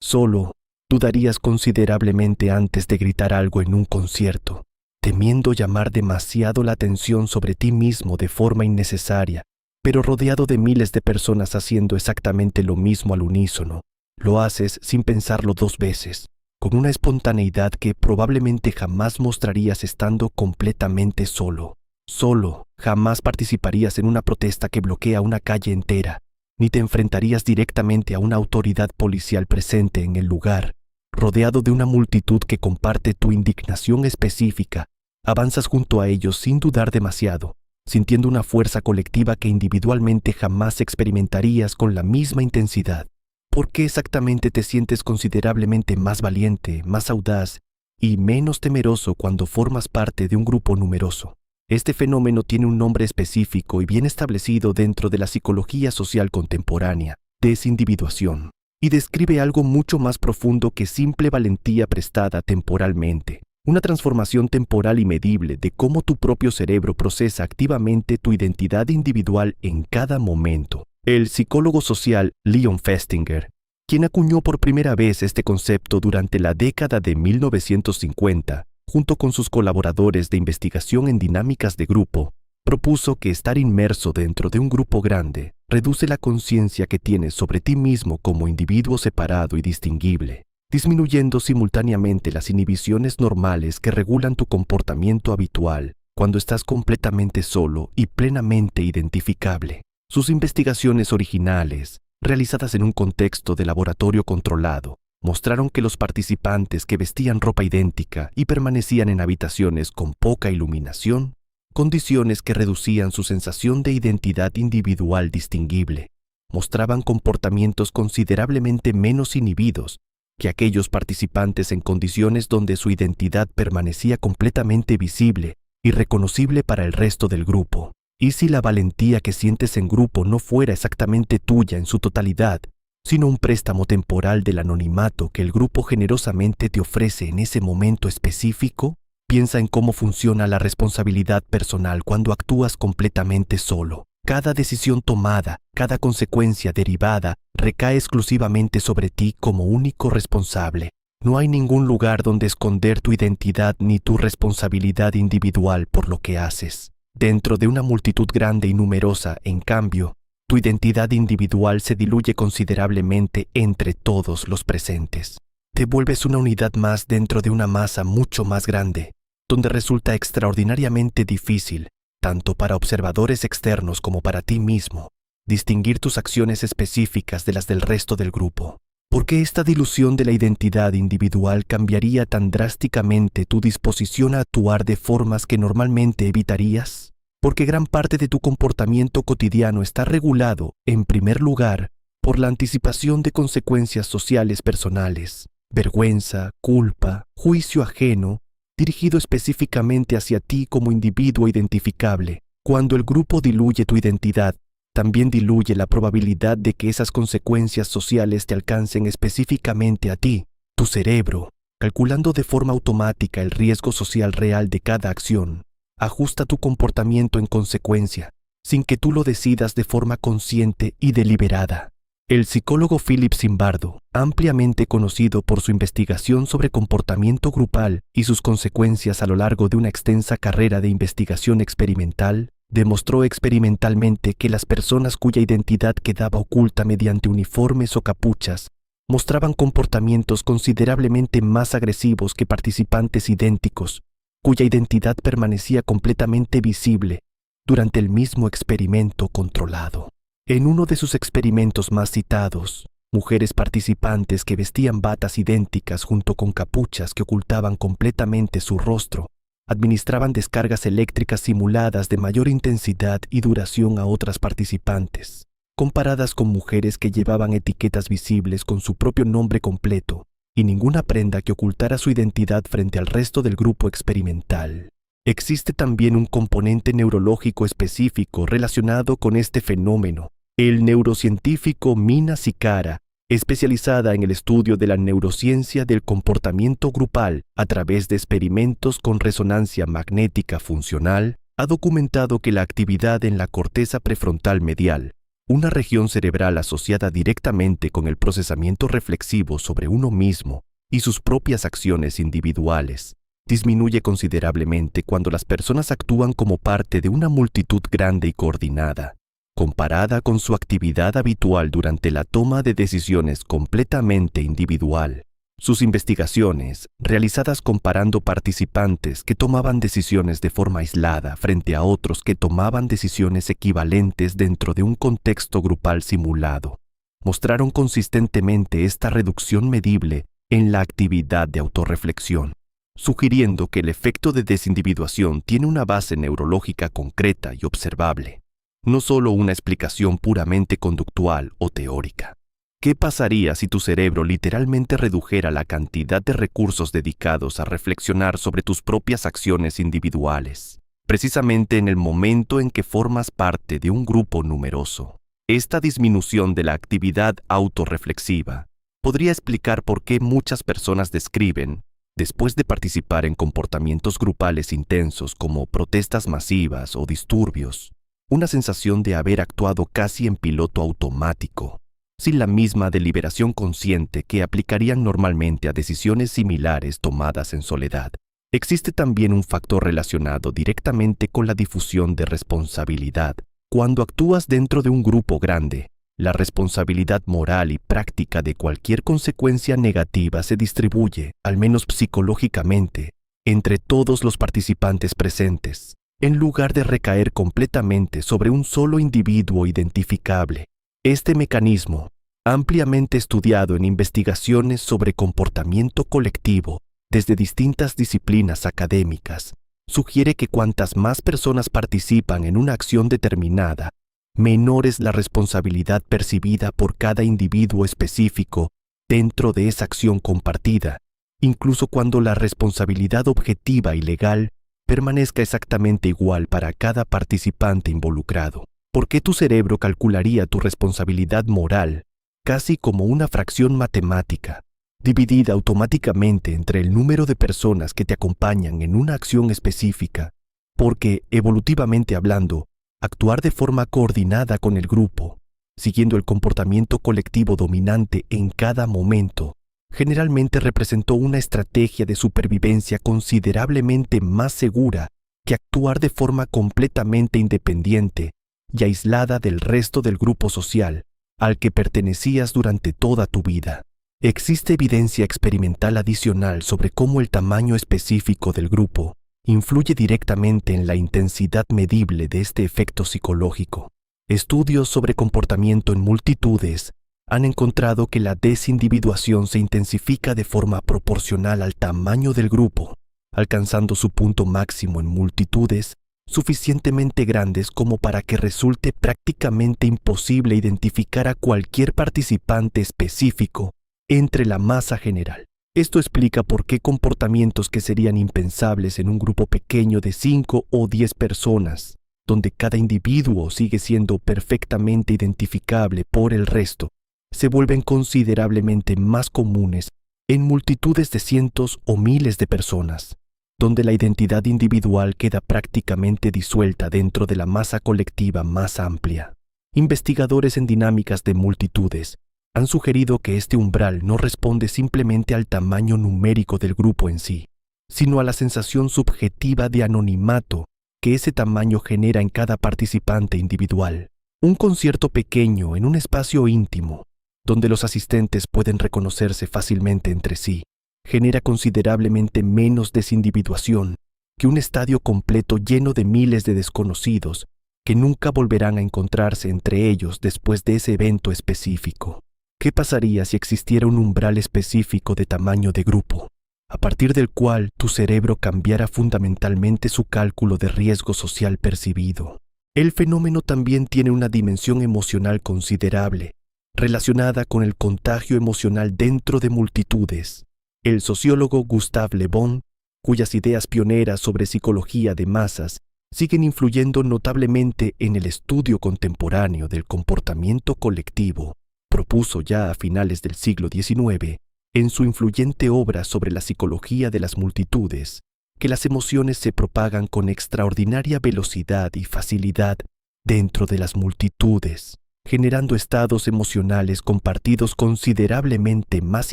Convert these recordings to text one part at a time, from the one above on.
Solo, dudarías considerablemente antes de gritar algo en un concierto, temiendo llamar demasiado la atención sobre ti mismo de forma innecesaria, pero rodeado de miles de personas haciendo exactamente lo mismo al unísono. Lo haces sin pensarlo dos veces, con una espontaneidad que probablemente jamás mostrarías estando completamente solo. Solo, jamás participarías en una protesta que bloquea una calle entera, ni te enfrentarías directamente a una autoridad policial presente en el lugar. Rodeado de una multitud que comparte tu indignación específica, avanzas junto a ellos sin dudar demasiado, sintiendo una fuerza colectiva que individualmente jamás experimentarías con la misma intensidad. ¿Por qué exactamente te sientes considerablemente más valiente, más audaz y menos temeroso cuando formas parte de un grupo numeroso? Este fenómeno tiene un nombre específico y bien establecido dentro de la psicología social contemporánea, desindividuación, y describe algo mucho más profundo que simple valentía prestada temporalmente. Una transformación temporal y medible de cómo tu propio cerebro procesa activamente tu identidad individual en cada momento. El psicólogo social Leon Festinger, quien acuñó por primera vez este concepto durante la década de 1950, junto con sus colaboradores de investigación en dinámicas de grupo, propuso que estar inmerso dentro de un grupo grande reduce la conciencia que tienes sobre ti mismo como individuo separado y distinguible, disminuyendo simultáneamente las inhibiciones normales que regulan tu comportamiento habitual cuando estás completamente solo y plenamente identificable. Sus investigaciones originales, realizadas en un contexto de laboratorio controlado, mostraron que los participantes que vestían ropa idéntica y permanecían en habitaciones con poca iluminación, condiciones que reducían su sensación de identidad individual distinguible, mostraban comportamientos considerablemente menos inhibidos que aquellos participantes en condiciones donde su identidad permanecía completamente visible y reconocible para el resto del grupo. ¿Y si la valentía que sientes en grupo no fuera exactamente tuya en su totalidad, sino un préstamo temporal del anonimato que el grupo generosamente te ofrece en ese momento específico? Piensa en cómo funciona la responsabilidad personal cuando actúas completamente solo. Cada decisión tomada, cada consecuencia derivada, recae exclusivamente sobre ti como único responsable. No hay ningún lugar donde esconder tu identidad ni tu responsabilidad individual por lo que haces. Dentro de una multitud grande y numerosa, en cambio, tu identidad individual se diluye considerablemente entre todos los presentes. Te vuelves una unidad más dentro de una masa mucho más grande, donde resulta extraordinariamente difícil, tanto para observadores externos como para ti mismo, distinguir tus acciones específicas de las del resto del grupo. ¿Por qué esta dilución de la identidad individual cambiaría tan drásticamente tu disposición a actuar de formas que normalmente evitarías? Porque gran parte de tu comportamiento cotidiano está regulado, en primer lugar, por la anticipación de consecuencias sociales personales, vergüenza, culpa, juicio ajeno, dirigido específicamente hacia ti como individuo identificable. Cuando el grupo diluye tu identidad, también diluye la probabilidad de que esas consecuencias sociales te alcancen específicamente a ti. Tu cerebro, calculando de forma automática el riesgo social real de cada acción, ajusta tu comportamiento en consecuencia, sin que tú lo decidas de forma consciente y deliberada. El psicólogo Philip Zimbardo, ampliamente conocido por su investigación sobre comportamiento grupal y sus consecuencias a lo largo de una extensa carrera de investigación experimental, demostró experimentalmente que las personas cuya identidad quedaba oculta mediante uniformes o capuchas mostraban comportamientos considerablemente más agresivos que participantes idénticos, cuya identidad permanecía completamente visible durante el mismo experimento controlado. En uno de sus experimentos más citados, mujeres participantes que vestían batas idénticas junto con capuchas que ocultaban completamente su rostro, administraban descargas eléctricas simuladas de mayor intensidad y duración a otras participantes, comparadas con mujeres que llevaban etiquetas visibles con su propio nombre completo y ninguna prenda que ocultara su identidad frente al resto del grupo experimental. Existe también un componente neurológico específico relacionado con este fenómeno. El neurocientífico Mina Cikara, especializada en el estudio de la neurociencia del comportamiento grupal a través de experimentos con resonancia magnética funcional, ha documentado que la actividad en la corteza prefrontal medial, una región cerebral asociada directamente con el procesamiento reflexivo sobre uno mismo y sus propias acciones individuales, disminuye considerablemente cuando las personas actúan como parte de una multitud grande y coordinada, comparada con su actividad habitual durante la toma de decisiones completamente individual. Sus investigaciones, realizadas comparando participantes que tomaban decisiones de forma aislada frente a otros que tomaban decisiones equivalentes dentro de un contexto grupal simulado, mostraron consistentemente esta reducción medible en la actividad de autorreflexión, sugiriendo que el efecto de desindividuación tiene una base neurológica concreta y observable, no solo una explicación puramente conductual o teórica. ¿Qué pasaría si tu cerebro literalmente redujera la cantidad de recursos dedicados a reflexionar sobre tus propias acciones individuales, precisamente en el momento en que formas parte de un grupo numeroso? Esta disminución de la actividad autorreflexiva podría explicar por qué muchas personas describen, después de participar en comportamientos grupales intensos como protestas masivas o disturbios, una sensación de haber actuado casi en piloto automático, sin la misma deliberación consciente que aplicarían normalmente a decisiones similares tomadas en soledad. Existe también un factor relacionado directamente con la difusión de responsabilidad. Cuando actúas dentro de un grupo grande, la responsabilidad moral y práctica de cualquier consecuencia negativa se distribuye, al menos psicológicamente, entre todos los participantes presentes, en lugar de recaer completamente sobre un solo individuo identificable. Este mecanismo, ampliamente estudiado en investigaciones sobre comportamiento colectivo desde distintas disciplinas académicas, sugiere que cuantas más personas participan en una acción determinada, menor es la responsabilidad percibida por cada individuo específico dentro de esa acción compartida, incluso cuando la responsabilidad objetiva y legal permanezca exactamente igual para cada participante involucrado. ¿Por qué tu cerebro calcularía tu responsabilidad moral casi como una fracción matemática, dividida automáticamente entre el número de personas que te acompañan en una acción específica? Porque, evolutivamente hablando, actuar de forma coordinada con el grupo, siguiendo el comportamiento colectivo dominante en cada momento, generalmente representó una estrategia de supervivencia considerablemente más segura que actuar de forma completamente independiente y aislada del resto del grupo social al que pertenecías durante toda tu vida. Existe evidencia experimental adicional sobre cómo el tamaño específico del grupo influye directamente en la intensidad medible de este efecto psicológico. Estudios sobre comportamiento en multitudes han encontrado que la desindividuación se intensifica de forma proporcional al tamaño del grupo, alcanzando su punto máximo en multitudes suficientemente grandes como para que resulte prácticamente imposible identificar a cualquier participante específico entre la masa general. Esto explica por qué comportamientos que serían impensables en un grupo pequeño de 5 o 10 personas, donde cada individuo sigue siendo perfectamente identificable por el resto, se vuelven considerablemente más comunes en multitudes de cientos o miles de personas, donde la identidad individual queda prácticamente disuelta dentro de la masa colectiva más amplia. Investigadores en dinámicas de multitudes han sugerido que este umbral no responde simplemente al tamaño numérico del grupo en sí, sino a la sensación subjetiva de anonimato que ese tamaño genera en cada participante individual. Un concierto pequeño en un espacio íntimo, donde los asistentes pueden reconocerse fácilmente entre sí, genera considerablemente menos desindividuación que un estadio completo lleno de miles de desconocidos que nunca volverán a encontrarse entre ellos después de ese evento específico. ¿Qué pasaría si existiera un umbral específico de tamaño de grupo, a partir del cual tu cerebro cambiara fundamentalmente su cálculo de riesgo social percibido? El fenómeno también tiene una dimensión emocional considerable, relacionada con el contagio emocional dentro de multitudes. El sociólogo Gustave Le Bon, cuyas ideas pioneras sobre psicología de masas siguen influyendo notablemente en el estudio contemporáneo del comportamiento colectivo, propuso ya a finales del siglo XIX, en su influyente obra sobre la psicología de las multitudes, que las emociones se propagan con extraordinaria velocidad y facilidad dentro de las multitudes. generando estados emocionales compartidos considerablemente más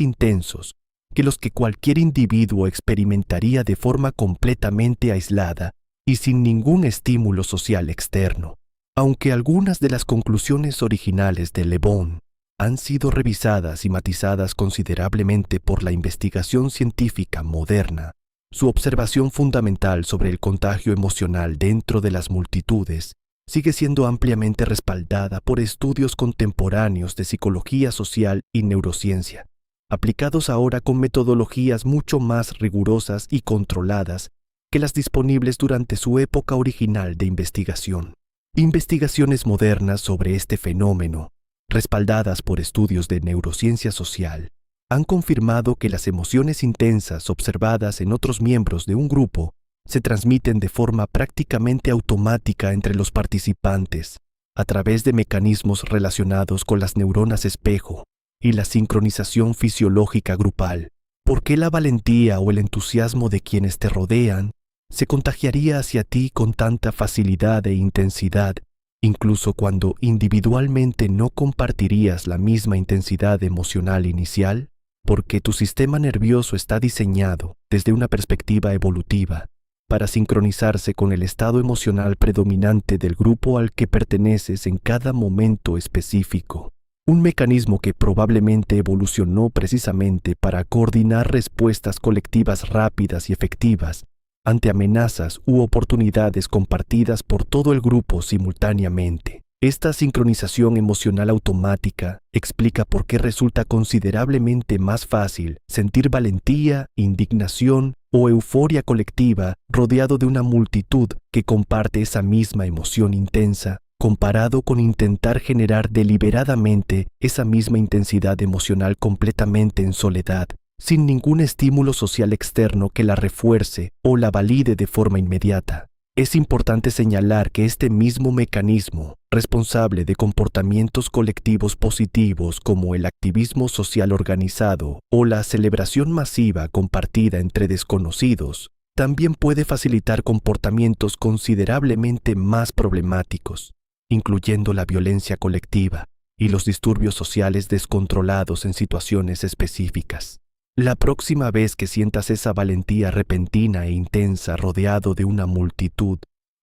intensos que los que cualquier individuo experimentaría de forma completamente aislada y sin ningún estímulo social externo. Aunque algunas de las conclusiones originales de Le Bon han sido revisadas y matizadas considerablemente por la investigación científica moderna, su observación fundamental sobre el contagio emocional dentro de las multitudes sigue siendo ampliamente respaldada por estudios contemporáneos de psicología social y neurociencia, aplicados ahora con metodologías mucho más rigurosas y controladas que las disponibles durante su época original de investigación. Investigaciones modernas sobre este fenómeno, respaldadas por estudios de neurociencia social, han confirmado que las emociones intensas observadas en otros miembros de un grupo se transmiten de forma prácticamente automática entre los participantes a través de mecanismos relacionados con las neuronas espejo y la sincronización fisiológica grupal. ¿Por qué la valentía o el entusiasmo de quienes te rodean se contagiaría hacia ti con tanta facilidad e intensidad, incluso cuando individualmente no compartirías la misma intensidad emocional inicial? Porque tu sistema nervioso está diseñado, desde una perspectiva evolutiva, para sincronizarse con el estado emocional predominante del grupo al que perteneces en cada momento específico. Un mecanismo que probablemente evolucionó precisamente para coordinar respuestas colectivas rápidas y efectivas ante amenazas u oportunidades compartidas por todo el grupo simultáneamente. Esta sincronización emocional automática explica por qué resulta considerablemente más fácil sentir valentía, indignación o euforia colectiva rodeado de una multitud que comparte esa misma emoción intensa, comparado con intentar generar deliberadamente esa misma intensidad emocional completamente en soledad, sin ningún estímulo social externo que la refuerce o la valide de forma inmediata. Es importante señalar que este mismo mecanismo, responsable de comportamientos colectivos positivos como el activismo social organizado o la celebración masiva compartida entre desconocidos, también puede facilitar comportamientos considerablemente más problemáticos, incluyendo la violencia colectiva y los disturbios sociales descontrolados en situaciones específicas. La próxima vez que sientas esa valentía repentina e intensa rodeado de una multitud,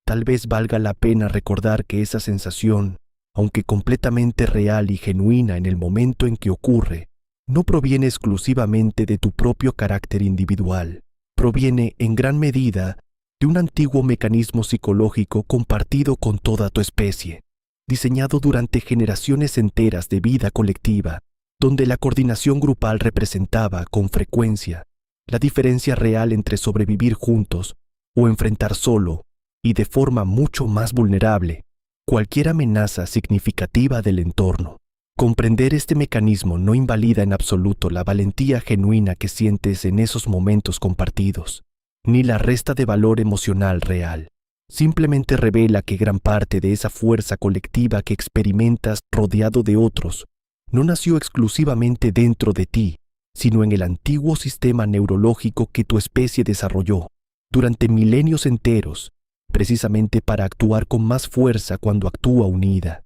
tal vez valga la pena recordar que esa sensación, aunque completamente real y genuina en el momento en que ocurre, no proviene exclusivamente de tu propio carácter individual. Proviene en gran medida de un antiguo mecanismo psicológico compartido con toda tu especie, diseñado durante generaciones enteras de vida colectiva, donde la coordinación grupal representaba, con frecuencia, la diferencia real entre sobrevivir juntos o enfrentar solo, y de forma mucho más vulnerable, cualquier amenaza significativa del entorno. Comprender este mecanismo no invalida en absoluto la valentía genuina que sientes en esos momentos compartidos, ni la resta de valor emocional real. Simplemente revela que gran parte de esa fuerza colectiva que experimentas rodeado de otros no nació exclusivamente dentro de ti, sino en el antiguo sistema neurológico que tu especie desarrolló durante milenios enteros, precisamente para actuar con más fuerza cuando actúa unida.